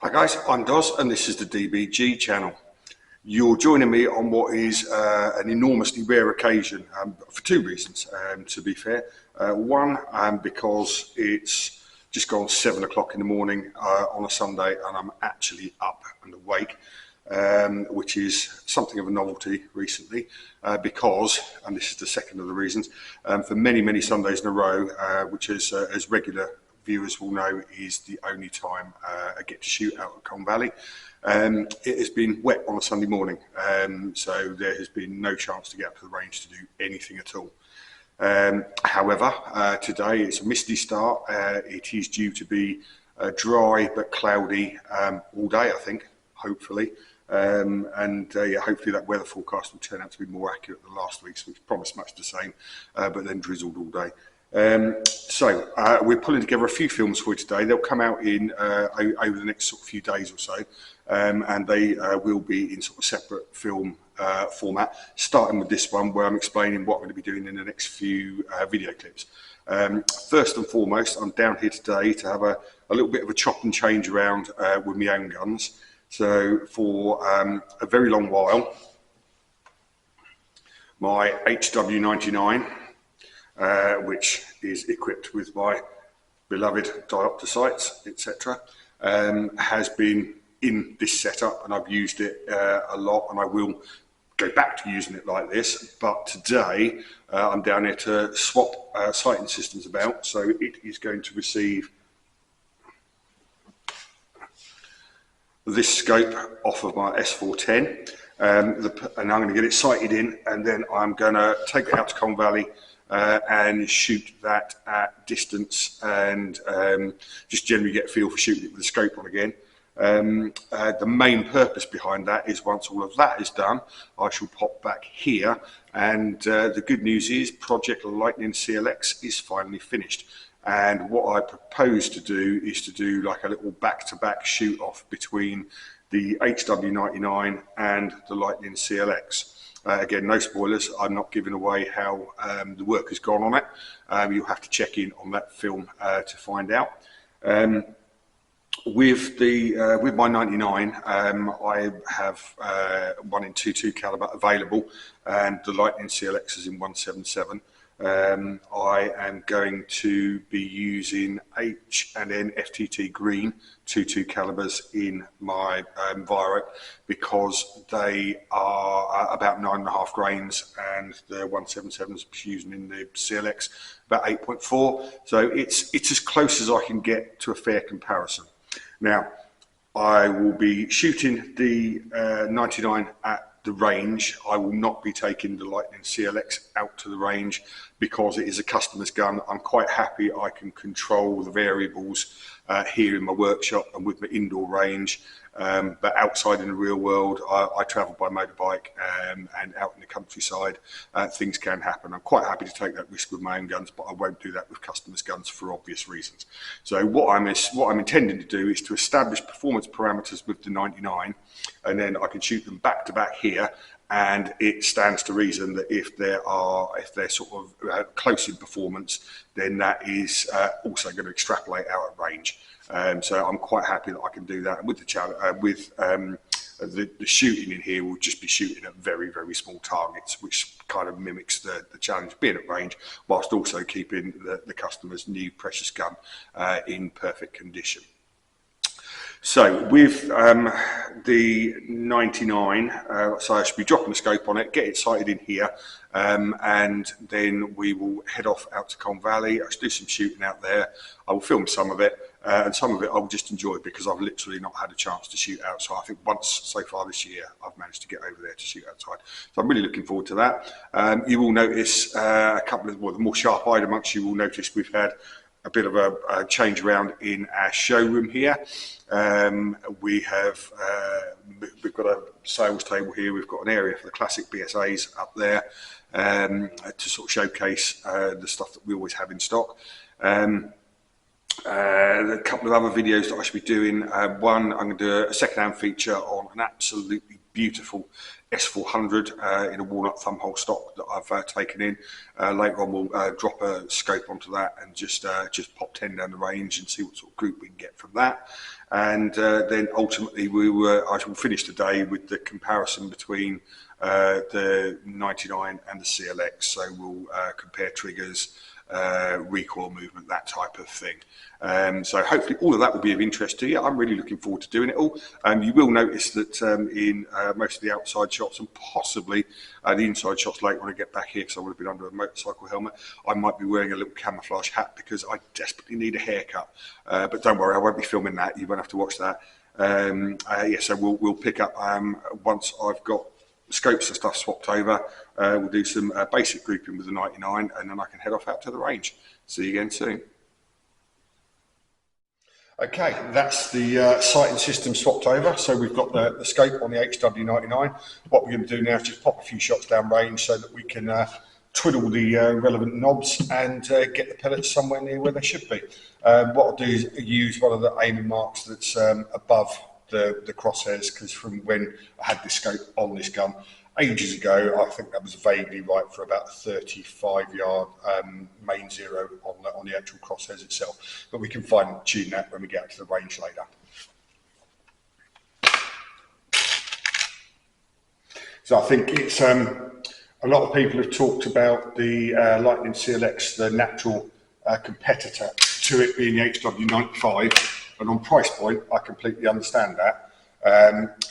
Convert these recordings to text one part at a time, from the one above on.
Hi guys, I'm Dos and this is the DBG channel. You're joining me on what is an enormously rare occasion for two reasons, to be fair. One, because it's just gone 7 o'clock in the morning on a Sunday and I'm actually up and awake, which is something of a novelty recently because, and this is the second of the reasons, for many Sundays in a row, which is as regular viewers will know is the only time I get to shoot out at Colne Valley. It has been wet on a Sunday morning, so there has been no chance to get up to the range to do anything at all. However, today it's a misty start. It is due to be dry but cloudy all day, I think, hopefully. Yeah, hopefully that weather forecast will turn out to be more accurate than last week's, which promised much the same, but then drizzled all day. So we're pulling together a few films for you today. They'll come out in over the next sort of few days or so, and they will be in sort of separate film format, starting with this one where I'm explaining what I'm going to be doing in the next few video clips. First and foremost, I'm down here today to have a little bit of a chop and change around with my own guns. So for a very long while, my HW99, which is equipped with my beloved diopter sights, etc., has been in this setup, and I've used it a lot, and I will go back to using it like this. But today I'm down here to swap sighting systems about, so it is going to receive this scope off of my S410, and I'm going to get it sighted in, and then I'm going to take it out to Colne Valley and shoot that at distance, and just generally get a feel for shooting it with the scope on again. The main purpose behind that is once all of that is done, I shall pop back here, and the good news is Project Lightning CLX is finally finished. And what I propose to do is to do like a little back-to-back shoot off between the HW99 and the Lightning CLX. Again, no spoilers. I'm not giving away how the work has gone on it. You'll have to check in on that film to find out. With my 99, I have one in 22 caliber available, and the Lightning CLX is in 177. I am going to be using H&N FTT green 22 calibers in my Weihrauch because they are about 9.5 grains, and the 177s using in the CLX about 8.4. So it's as close as I can get to a fair comparison. Now, I will be shooting the 99 at the range. I will not be taking the Lightning CLX out to the range because it is a customer's gun. I'm quite happy I can control the variables here in my workshop and with my indoor range, but outside in the real world, I travel by motorbike, and out in the countryside things can happen. I'm quite happy to take that risk with my own guns, but I won't do that with customers' guns for obvious reasons. So what I'm intending to do is to establish performance parameters with the 99, and then I can shoot them back to back here. And it stands to reason that if they're sort of close in performance, then that is also going to extrapolate out at range. So I'm quite happy that I can do that. And with the challenge, the shooting in here, will just be shooting at very small targets, which kind of mimics the challenge of being at range, whilst also keeping the customer's new precious gun in perfect condition. So with the 99, so I should be dropping the scope on it, get it sighted in here, and then we will head off out to Colne Valley. I'll do some shooting out there. I will film some of it, and some of it I will just enjoy because I've literally not had a chance to shoot outside. I think once so far this year I've managed to get over there to shoot outside. So I'm really looking forward to that. You will notice a couple of, well, the more sharp-eyed amongst you will notice we've had a bit of a change around in our showroom here. We've got a sales table here. We've got an area for the classic BSAs up there to sort of showcase the stuff that we always have in stock. A couple of other videos that I should be doing. One, I'm going to do a second-hand feature on an absolutely beautiful S400 in a walnut thumbhole stock that I've taken in. Later on we'll drop a scope onto that and just pop 10 down the range and see what sort of group we can get from that. and then ultimately I will finish the day with the comparison between the 99 and the CLX. So we'll compare triggers, recoil movement, that type of thing. So hopefully all of that will be of interest to you. I'm really looking forward to doing it all. You will notice that in most of the outside shots and possibly the inside shots later when I get back here, because I would have been under a motorcycle helmet, I might be wearing a little camouflage hat because I desperately need a haircut. But don't worry, I won't be filming that. You won't have to watch that. Yeah, so we'll pick up once I've got scopes and stuff swapped over. We'll do some basic grouping with the 99, and then I can head off out to the range. See you again soon. Okay, that's the sighting system swapped over. So we've got the scope on the HW99. What we're going to do now is just pop a few shots down range so that we can twiddle the relevant knobs and get the pellets somewhere near where they should be. What I'll do is use one of the aiming marks that's above the crosshairs, because from when I had this scope on this gun ages ago, I think that was vaguely right for about 35-yard main zero on the actual crosshairs itself. But we can fine tune that when we get to the range later. So I think it's a lot of people have talked about the Lightning CLX, the natural competitor to it being the HW95, and on price point, I completely understand that.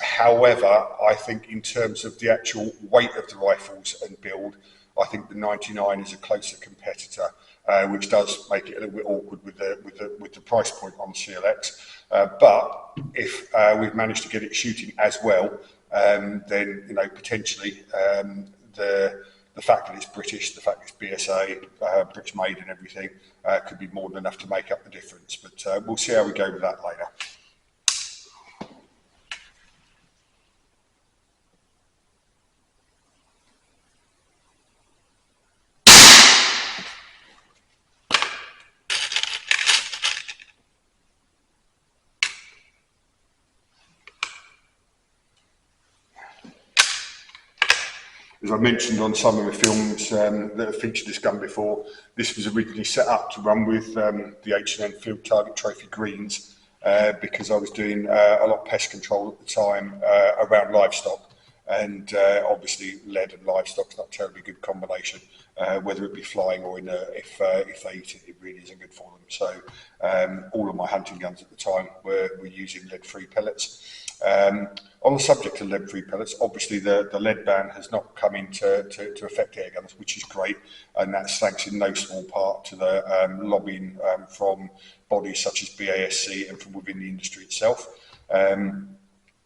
However, I think in terms of the actual weight of the rifles and build, I think the 99 is a closer competitor, which does make it a little bit awkward with the price point on CLX. But if we've managed to get it shooting as well, then potentially the fact that it's British, the fact it's BSA, British made and everything, could be more than enough to make up the difference. But we'll see how we go with that later. As I mentioned on some of the films that have featured this gun before, this was originally set up to run with the H&N Field Target Trophy greens because I was doing a lot of pest control at the time around livestock, and obviously lead and livestock's not a terribly good combination, whether it be flying or if they eat it, it really isn't good for them. So all of my hunting guns at the time were using lead-free pellets. On the subject of lead-free pellets, obviously the lead ban has not come into affect air guns, which is great, and that's thanks in no small part to the lobbying from bodies such as BASC and from within the industry itself.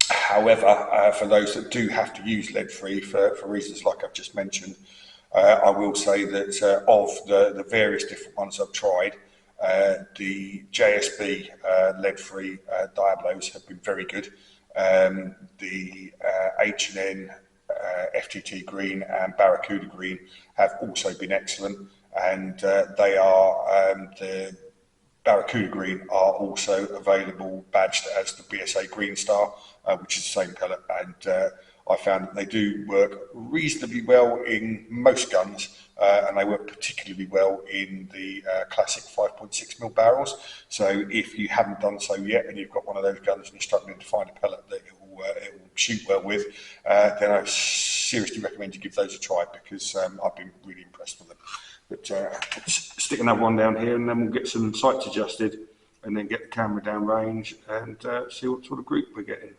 However, for those that do have to use lead-free for reasons like I've just mentioned, I will say that of the various different ones I've tried, the JSB lead-free Diablos have been very good. The H&N FTT green and Barracuda green have also been excellent, and they are the Barracuda green are also available badged as the BSA Green Star, which is the same pellet, and I found that they do work reasonably well in most guns, and they work particularly well in the classic 5.6mm barrels. So if you haven't done so yet and you've got one of those guns and you're struggling to find a pellet that it will shoot well with, then I seriously recommend you give those a try, because I've been really impressed with them. But let's stick another one down here, and then we'll get some sights adjusted and then get the camera down range and see what sort of group we're getting.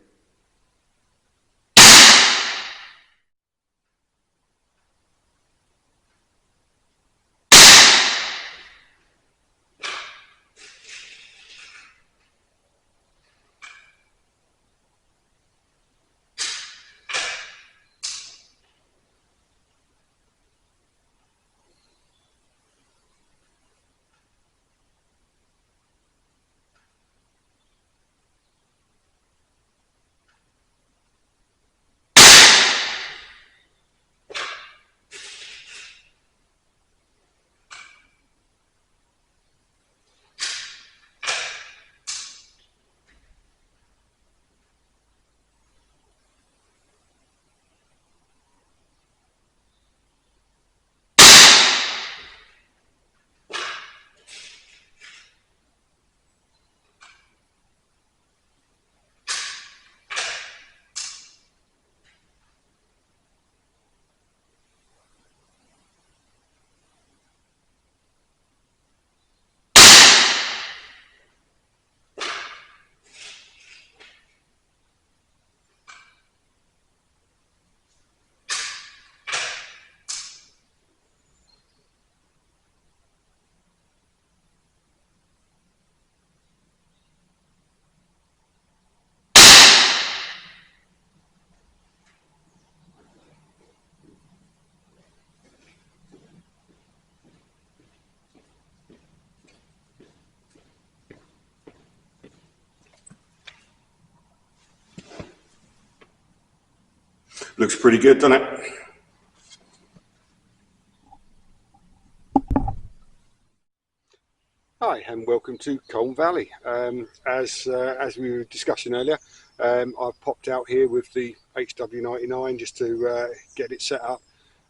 Looks pretty good, doesn't it? Hi and welcome to Colne Valley. As we were discussing earlier, I've popped out here with the HW99 just to get it set up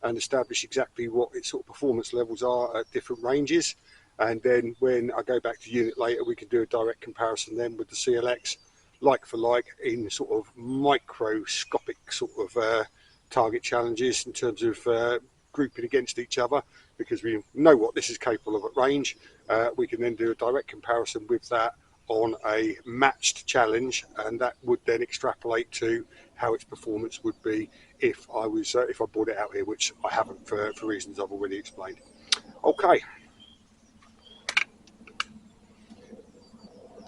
and establish exactly what its sort of performance levels are at different ranges. And then when I go back to unit later, we can do a direct comparison then with the CLX, like for like, in sort of microscopic sort of target challenges in terms of grouping against each other, because we know what this is capable of at range. We can then do a direct comparison with that on a matched challenge, and that would then extrapolate to how its performance would be if I brought it out here, which I haven't for reasons I've already explained. Okay.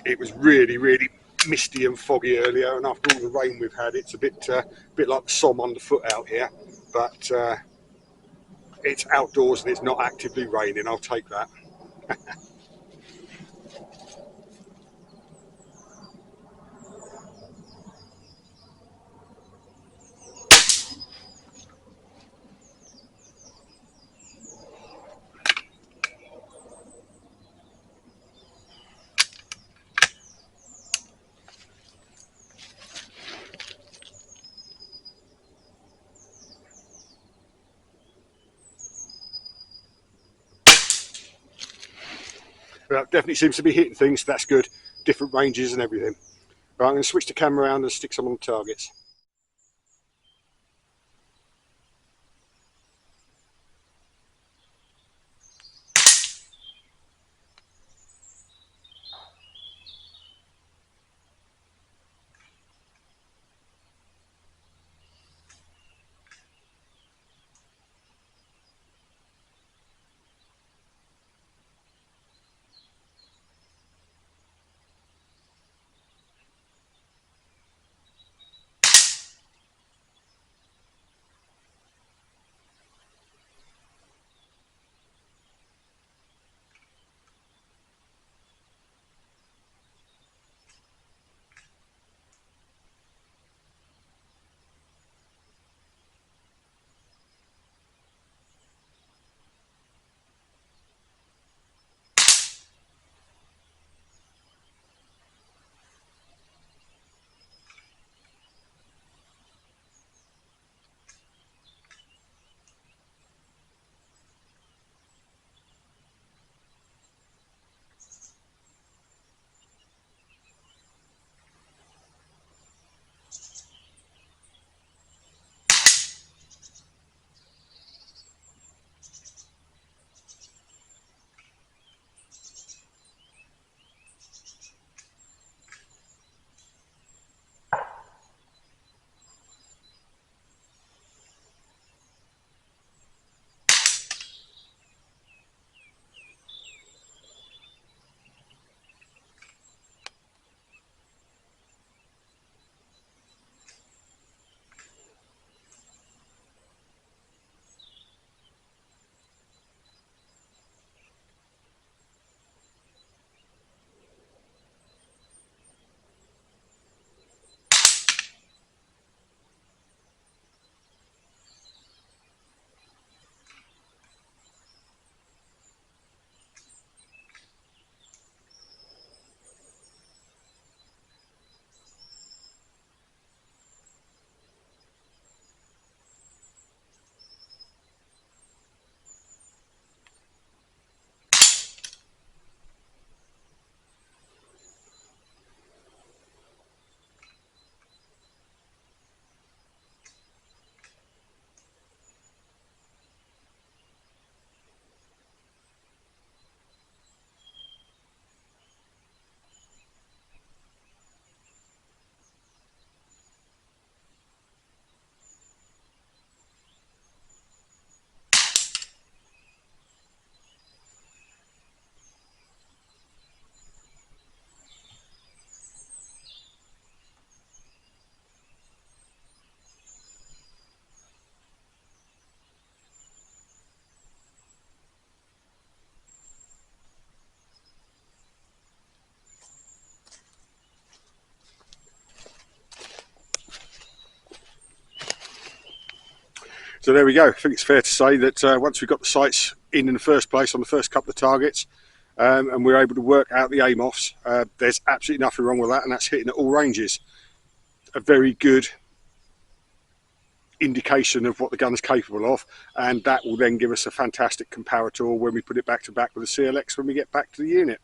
It was really misty and foggy earlier, and after all the rain we've had, it's a bit like Somme underfoot out here, but it's outdoors and it's not actively raining. I'll take that. Well, definitely seems to be hitting things, so that's good. Different ranges and everything. Right, I'm going to switch the camera around and stick some on the targets. So there we go. I think it's fair to say that once we got the sights in the first place on the first couple of targets, and we're able to work out the aim-offs, there's absolutely nothing wrong with that, and that's hitting at all ranges. A very good indication of what the gun's capable of, and that will then give us a fantastic comparator when we put it back to back with the CLX when we get back to the unit.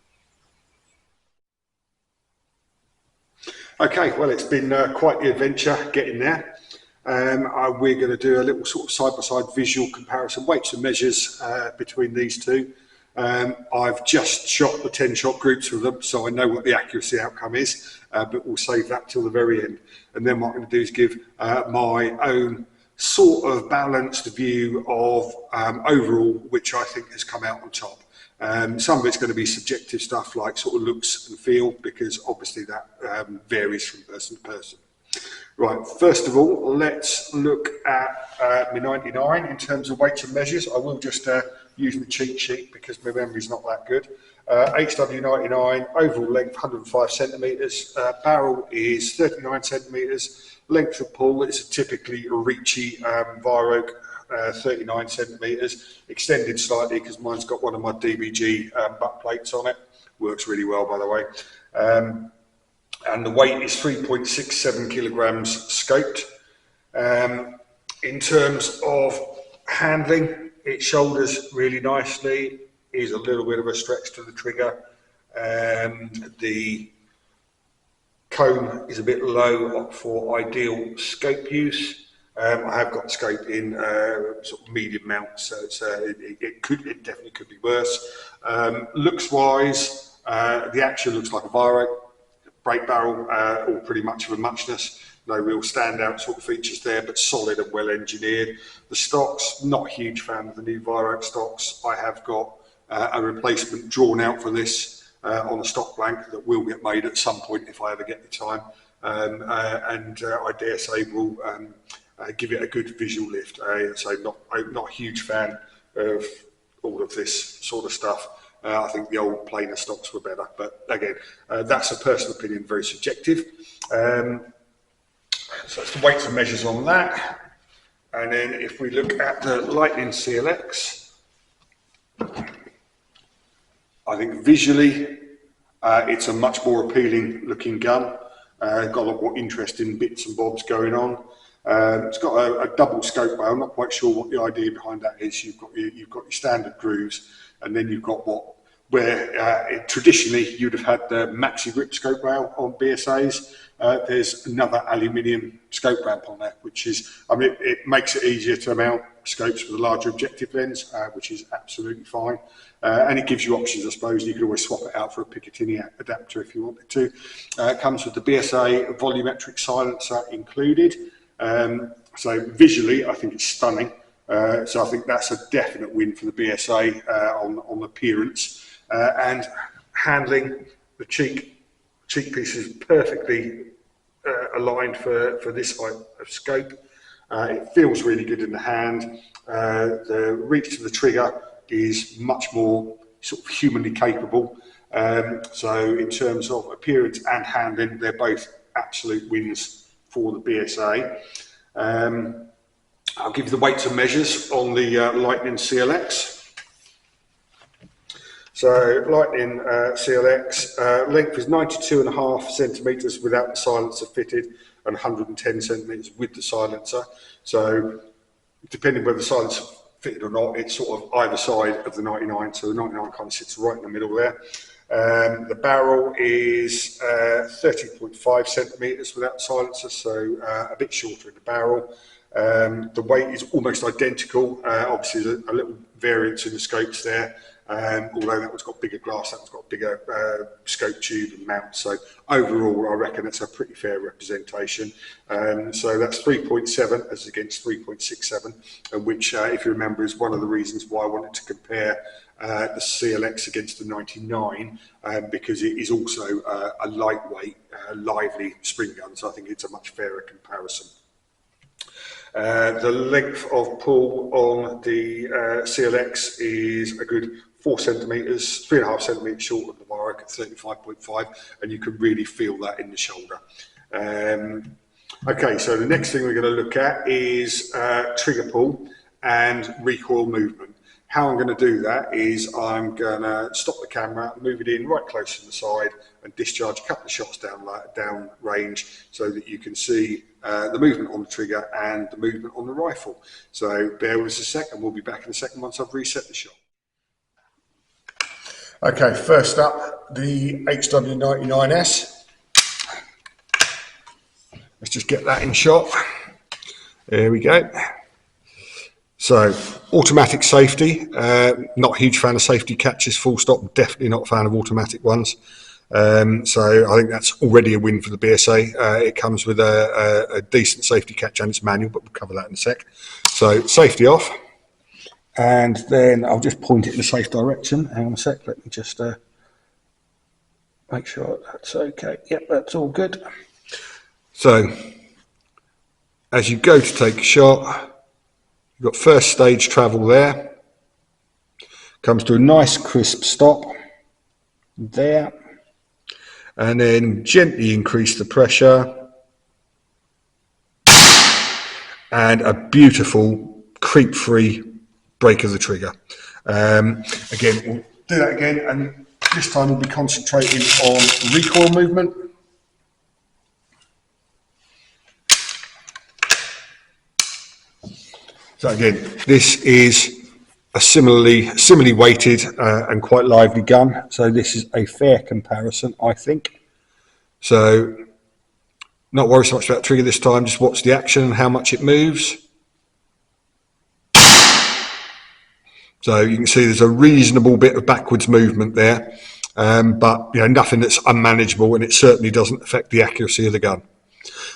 Okay, well, it's been quite the adventure getting there. We're going to do a little sort of side-by-side visual comparison, weights and measures between these two. I've just shot the 10-shot groups with them, so I know what the accuracy outcome is, but we'll save that till the very end. And then what I'm going to do is give my own sort of balanced view of overall, which I think has come out on top. Some of it's going to be subjective stuff like sort of looks and feel, because obviously that varies from person to person. Right, first of all, let's look at my 99 in terms of weights and measures. I will just use my cheat sheet because my memory's not that good. HW99, overall length 105 centimetres, barrel is 39 centimetres, length of pull, it's a typically Ricci Weihrauch 39 centimetres, extended slightly because mine's got one of my DBG butt plates on it, works really well by the way. And the weight is 3.67 kilograms scoped. In terms of handling, it shoulders really nicely, is a little bit of a stretch to the trigger. The comb is a bit low for ideal scope use. I have got the scope in sort of medium mount, so it definitely could be worse. Looks wise, the action looks like a Weihrauch. Brake barrel, all pretty much of a muchness. No real standout sort of features there, but solid and well engineered. The stocks, not a huge fan of the new Weihrauch stocks. I have got a replacement drawn out for this on a stock blank that will get made at some point if I ever get the time. And I dare say will give it a good visual lift. So not a huge fan of all of this sort of stuff. I think the old plainer stocks were better, but again, that's a personal opinion, very subjective. So that's the weights and measures on that. And then if we look at the Lightning CLX, I think visually it's a much more appealing looking gun. Got a lot more interesting bits and bobs going on. It's got a double scope barrel. I'm not quite sure what the idea behind that is. You've got your standard grooves, and then you've got where traditionally you'd have had the maxi grip scope rail on BSAs. There's another aluminium scope ramp on there, which is, I mean, it makes it easier to mount scopes with a larger objective lens, which is absolutely fine. And it gives you options, I suppose. You can always swap it out for a Picatinny adapter if you wanted to. It comes with the BSA volumetric silencer included. So visually, I think it's stunning. So I think that's a definite win for the BSA on appearance. And handling, the cheek piece is perfectly aligned for this type of scope. It feels really good in the hand. The reach to the trigger is much more sort of humanly capable. So in terms of appearance and handling, they're both absolute wins for the BSA. I'll give you the weights and measures on the Lightning CLX. So Lightning CLX, length is 92.5 centimetres without the silencer fitted, and 110 centimetres with the silencer. So depending whether the silencer fitted or not, it's sort of either side of the 99. So the 99 kind of sits right in the middle there. The barrel is 30.5 centimetres without the silencer, so a bit shorter in the barrel. The weight is almost identical. Obviously, there's a little variance in the scopes there. Although that one's got bigger glass, that one's got bigger scope tube and mount. So overall, I reckon it's a pretty fair representation. So that's 3.7 as against 3.67, and which, if you remember, is one of the reasons why I wanted to compare the CLX against the 99, because it is also a lightweight, lively spring gun. So I think it's a much fairer comparison. The length of pull on the CLX is a good 4 centimetres, 3.5 centimetres short of the Weihrauch at 35.5, and you can really feel that in the shoulder. Okay, so the next thing we're going to look at is trigger pull and recoil movement. How I'm going to do that is I'm going to stop the camera, move it in right close to the side and discharge a couple of shots down range so that you can see the movement on the trigger and the movement on the rifle. So bear with us a sec and we'll be back in a second once I've reset the shot. Okay, first up, the HW99S. Let's just get that in shot. There we go. So, automatic safety. Not a huge fan of safety catches, full stop. Definitely not a fan of automatic ones. So I think that's already a win for the BSA. It comes with a decent safety catch and it's manual, but we'll cover that in a sec. So, safety off. And then I'll just point it in a safe direction. Hang on a sec, let me just make sure that's okay. Yep, that's all good. So, as you go to take a shot, you've got first stage travel there, comes to a nice crisp stop there, and then gently increase the pressure, and a beautiful creep-free break of the trigger. Again, we'll do that again, and this time we'll be concentrating on recoil movement. So again, this is a similarly weighted and quite lively gun. So this is a fair comparison, I think. So not worry so much about the trigger this time, just watch the action and how much it moves. So you can see there's a reasonable bit of backwards movement there, but you know, nothing that's unmanageable, and it certainly doesn't affect the accuracy of the gun.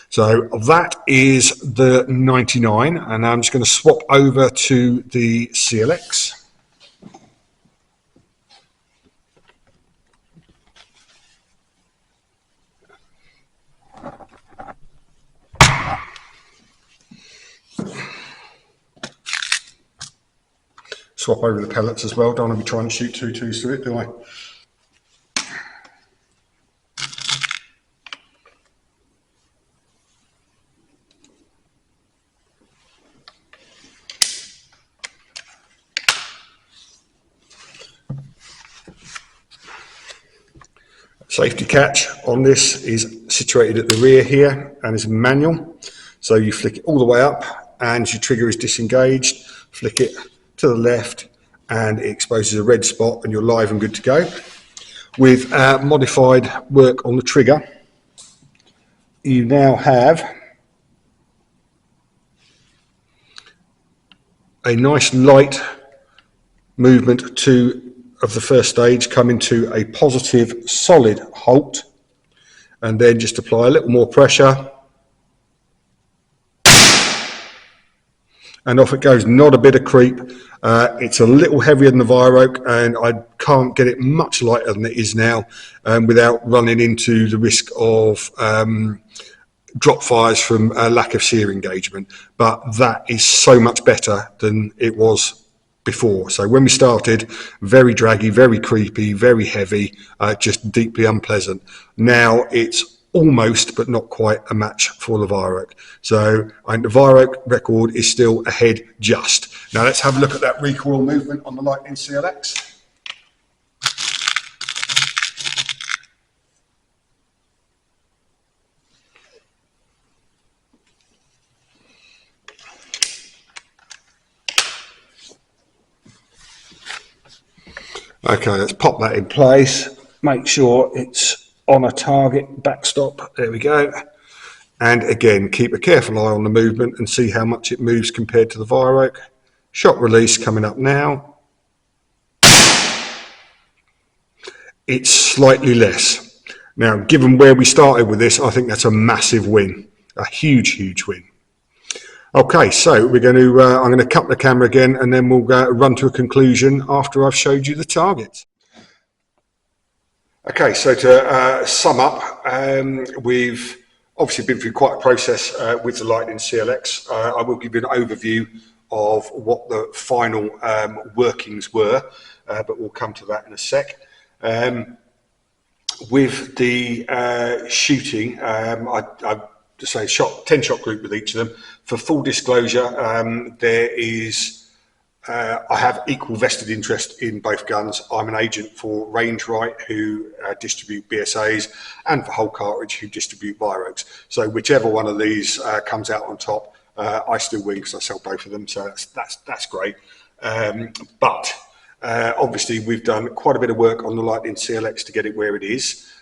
So that is the 99, and I'm just going to swap over to the CLX. Swap over the pellets as well, don't want to be trying to shoot 2.2s through it, do I? Safety catch on this is situated at the rear here and is manual. So you flick it all the way up and your trigger is disengaged. Flick it to the left and it exposes a red spot and you're live and good to go. With modified work on the trigger, you now have a nice light movement of the first stage coming to a positive solid halt, and then just apply a little more pressure and off it goes. Not a bit of creep. It's a little heavier than the Weihrauch, and I can't get it much lighter than it is now without running into the risk of drop fires from a lack of sear engagement, but that is so much better than it was before. So when we started, very draggy, very creepy, very heavy, just deeply unpleasant. Now it's almost, but not quite, a match for the Weihrauch. So I think the Weihrauch record is still ahead just. Now let's have a look at that recoil movement on the Lightning CLX. Okay, let's pop that in place. Make sure it's on a target backstop. There we go. And again, keep a careful eye on the movement and see how much it moves compared to the Weihrauch. Shot release coming up now. It's slightly less. Now, given where we started with this, I think that's a massive win. A huge, huge win. Okay, so we're going to, I'm going to cut the camera again and then we'll run to a conclusion after I've showed you the targets. Okay, so to sum up, we've obviously been through quite a process with the Lightning CLX. I will give you an overview of what the final workings were, but we'll come to that in a sec. With the shooting, I say 10 shot group with each of them. For full disclosure, there is I have equal vested interest in both guns. I'm an agent for Range Right, who distribute BSAs, and for Whole Cartridge, who distribute Weihrauchs. So whichever one of these comes out on top, I still win because I sell both of them. So that's great. But obviously, we've done quite a bit of work on the Lightning CLX to get it where it is.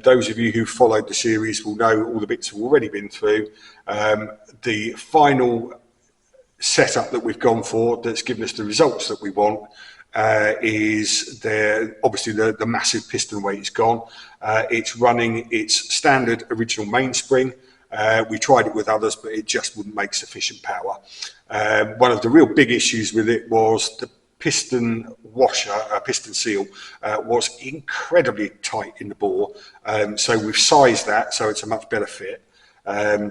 Those of you who followed the series will know all the bits have already been through. The final setup that we've gone for that's given us the results that we want is obviously the massive piston weight is gone. It's running its standard original mainspring. We tried it with others, but it just wouldn't make sufficient power. One of the real big issues with it was the piston washer, piston seal, was incredibly tight in the bore. So we've sized that so it's a much better fit.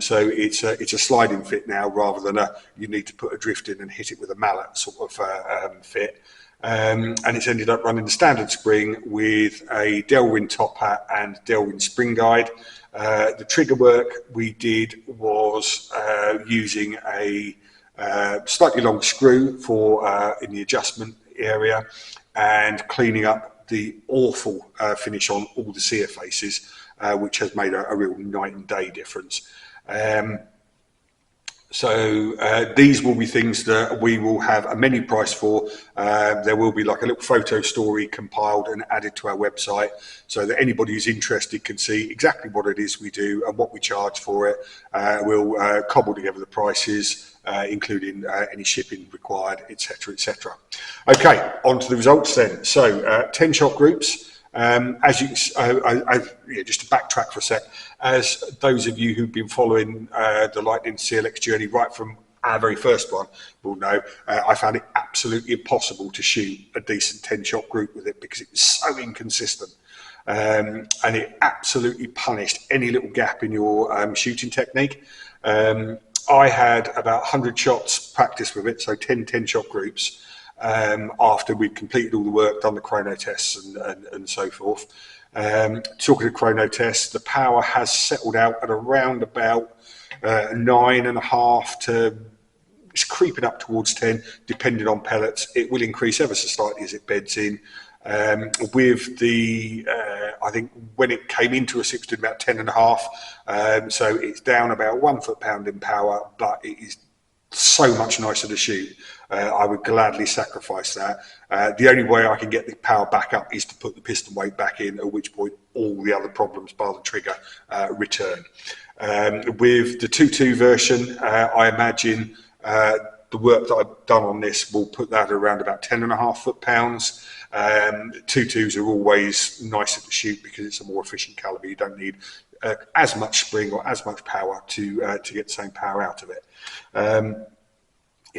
So it's a sliding fit now rather than you need to put a drift in and hit it with a mallet sort of fit. And it's ended up running the standard spring with a Delrin top hat and Delrin spring guide. The trigger work we did was using a slightly long screw for in the adjustment area and cleaning up the awful finish on all the sear faces, which has made a real night and day difference. So these will be things that we will have a menu price for. There will be like a little photo story compiled and added to our website so that anybody who's interested can see exactly what it is we do and what we charge for it. We'll cobble together the prices, including any shipping required, etc., etc. Okay, on to the results then. So 10 shot groups. As you, just to backtrack for a sec, as those of you who've been following the Lightning CLX journey right from our very first one will know, I found it absolutely impossible to shoot a decent 10 shot group with it because it was so inconsistent. And it absolutely punished any little gap in your shooting technique. I had about 100 shots practice with it, so 10 shot groups. After we'd completed all the work, done the chrono tests and so forth. Talking of chrono tests, the power has settled out at around about 9.5 to it's creeping up towards 10, depending on pellets. It will increase ever so slightly as it beds in. With the, I think when it came into us, it was doing about 10.5. So it's down about 1 foot-pound in power, but it is so much nicer to shoot. I would gladly sacrifice that. The only way I can get the power back up is to put the piston weight back in, at which point all the other problems, bar the trigger, return. With the 2.2 version, I imagine the work that I've done on this will put that around about 10.5 foot-pounds. 2.2s are always nicer to shoot because it's a more efficient caliber. You don't need as much spring or as much power to get the same power out of it.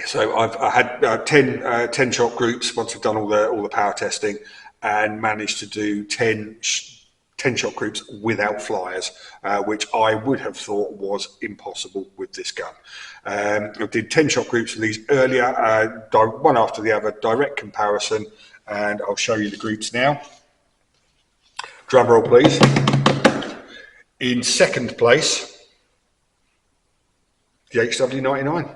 So I had 10 shot groups once we've done all the power testing, and managed to do 10 shot groups without flyers, which I would have thought was impossible with this gun. I did 10 shot groups for these earlier, one after the other, direct comparison, and I'll show you the groups now. Drum roll, please. In second place, the HW99.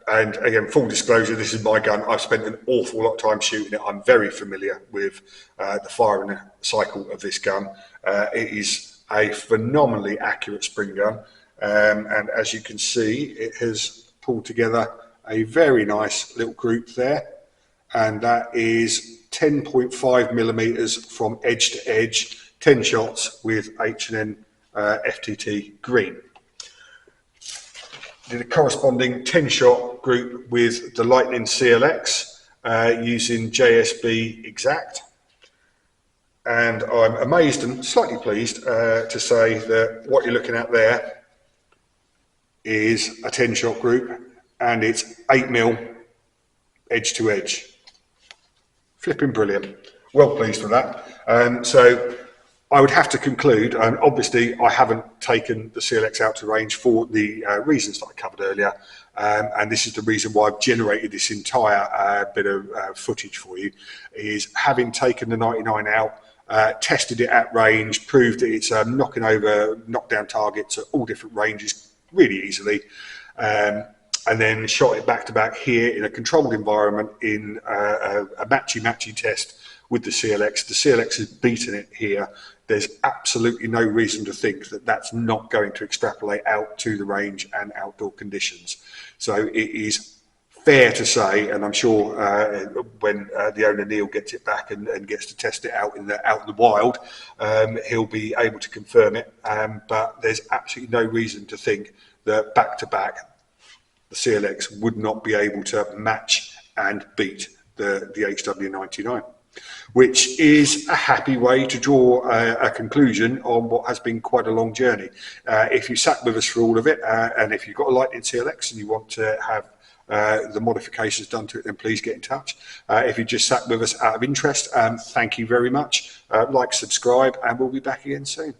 And again, full disclosure, this is my gun. I've spent an awful lot of time shooting it. I'm very familiar with the firing cycle of this gun. It is a phenomenally accurate spring gun. And as you can see, it has pulled together a very nice little group there. And that is 10.5 millimeters from edge to edge, 10 shots with H&N FTT green. Did a corresponding 10 shot group with the Lightning CLX using JSB Exact. And I'm amazed and slightly pleased to say that what you're looking at there is a 10 shot group, and it's 8mm edge to edge. Flipping brilliant. Well pleased with that. So I would have to conclude, and obviously I haven't taken the CLX out to range for the reasons that I covered earlier, and this is the reason why I've generated this entire bit of footage for you, is having taken the 99 out, tested it at range, proved that it's knocking over knockdown targets at all different ranges really easily, and then shot it back to back here in a controlled environment in a matchy test with the CLX. The CLX has beaten it here. There's absolutely no reason to think that that's not going to extrapolate out to the range and outdoor conditions. So it is fair to say, and I'm sure when the owner Neil gets it back and gets to test it out in the wild, he'll be able to confirm it. But there's absolutely no reason to think that back to back the CLX would not be able to match and beat the HW99, which is a happy way to draw a conclusion on what has been quite a long journey. If you sat with us for all of it, and if you've got a Lightning CLX and you want to have the modifications done to it, then please get in touch. If you just sat with us out of interest, thank you very much. Like, subscribe, and we'll be back again soon.